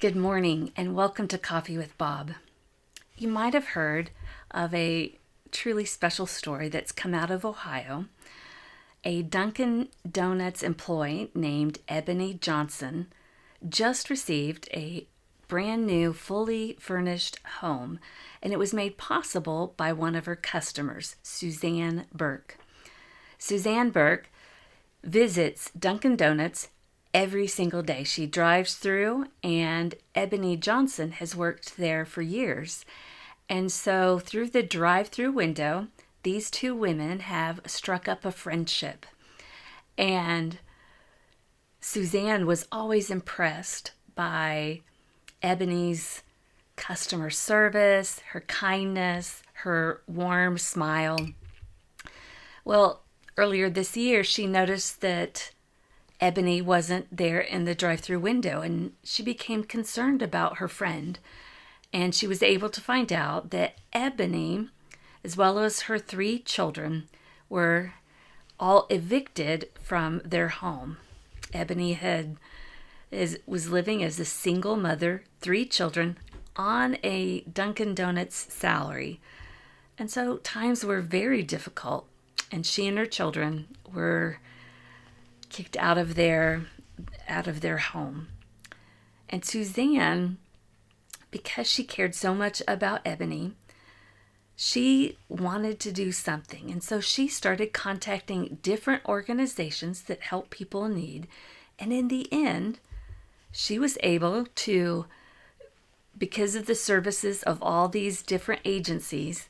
Good morning and welcome to Coffee with Bob. You might have heard of a truly special story that's come out of Ohio. A Dunkin Donuts employee named Ebony Johnson just received a brand new, fully furnished home, and it was made possible by one of her customers, Suzanne Burke. Suzanne Burke visits Dunkin Donuts every single day. She drives through, and Ebony Johnson has worked there for years. And so through the drive-through window, these two women have struck up a friendship. And Suzanne was always impressed by Ebony's customer service, her kindness, her warm smile. Well, earlier this year, she noticed that Ebony wasn't there in the drive-through window, and she became concerned about her friend. And she was able to find out that Ebony, as well as her 3 children, were all evicted from their home. Ebony was living as a single mother, 3 children, on a Dunkin' Donuts salary. And so times were very difficult, and she and her children were kicked out of their home. And Suzanne, because she cared so much about Ebony, she wanted to do something. And so she started contacting different organizations that help people in need. And in the end, she was able to, because of the services of all these different agencies,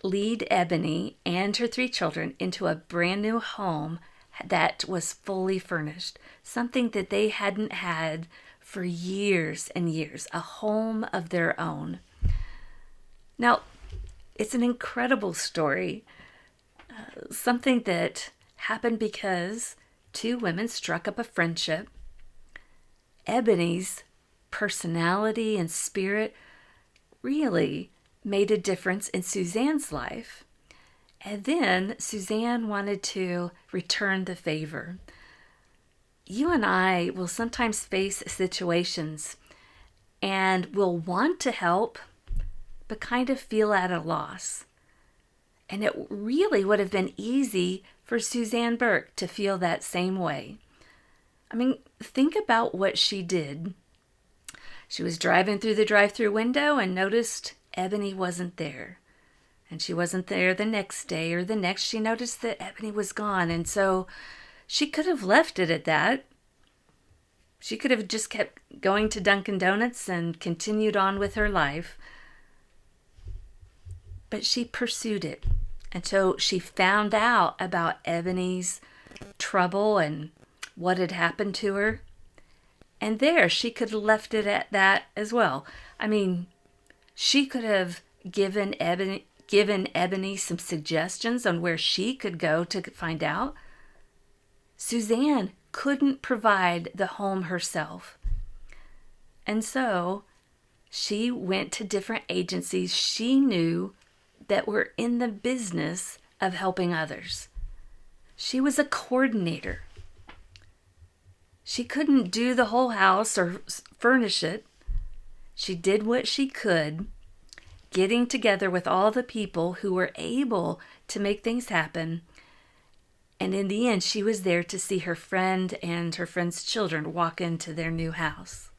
lead Ebony and her 3 children into a brand new home that was fully furnished, something that they hadn't had for years and years, a home of their own. Now, it's an incredible story, something that happened because 2 women struck up a friendship. Ebony's personality and spirit really made a difference in Suzanne's life. And then Suzanne wanted to return the favor. You and I will sometimes face situations and will want to help, but kind of feel at a loss. And it really would have been easy for Suzanne Burke to feel that same way. I mean, think about what she did. She was driving through the drive-through window and noticed Ebony wasn't there. And she wasn't there the next day or the next. She noticed that Ebony was gone. And so she could have left it at that. She could have just kept going to Dunkin' Donuts and continued on with her life. But she pursued it. And so she found out about Ebony's trouble and what had happened to her. And there, she could have left it at that as well. I mean, she could have given Ebony some suggestions on where she could go to find out. Suzanne couldn't provide the home herself. And so she went to different agencies she knew that were in the business of helping others. She was a coordinator. She couldn't do the whole house or furnish it. She did what she could, getting together with all the people who were able to make things happen. And in the end, she was there to see her friend and her friend's children walk into their new house.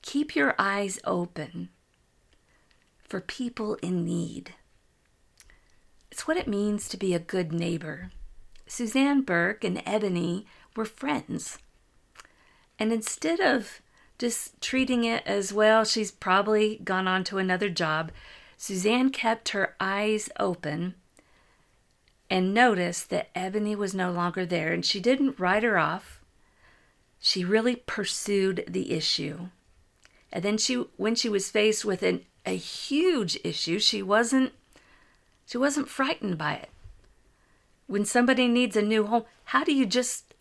Keep your eyes open for people in need. It's what it means to be a good neighbor. Suzanne Burke and Ebony were friends. And instead of just treating it as, well, she's probably gone on to another job, Suzanne kept her eyes open and noticed that Ebony was no longer there. And she didn't write her off. She really pursued the issue. And then when she was faced with a huge issue, she wasn't frightened by it. When somebody needs a new home, how do you just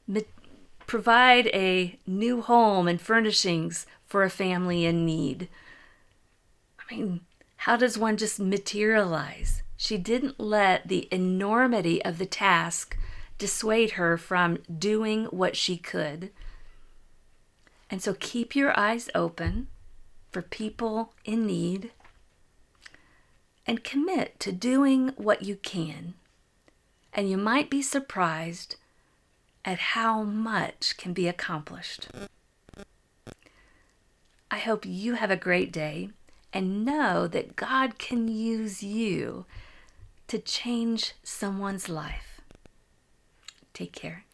provide a new home and furnishings for a family in need? I mean, how does one just materialize? She didn't let the enormity of the task dissuade her from doing what she could. And so keep your eyes open for people in need and commit to doing what you can. And you might be surprised at how much can be accomplished. I hope you have a great day and know that God can use you to change someone's life. Take care.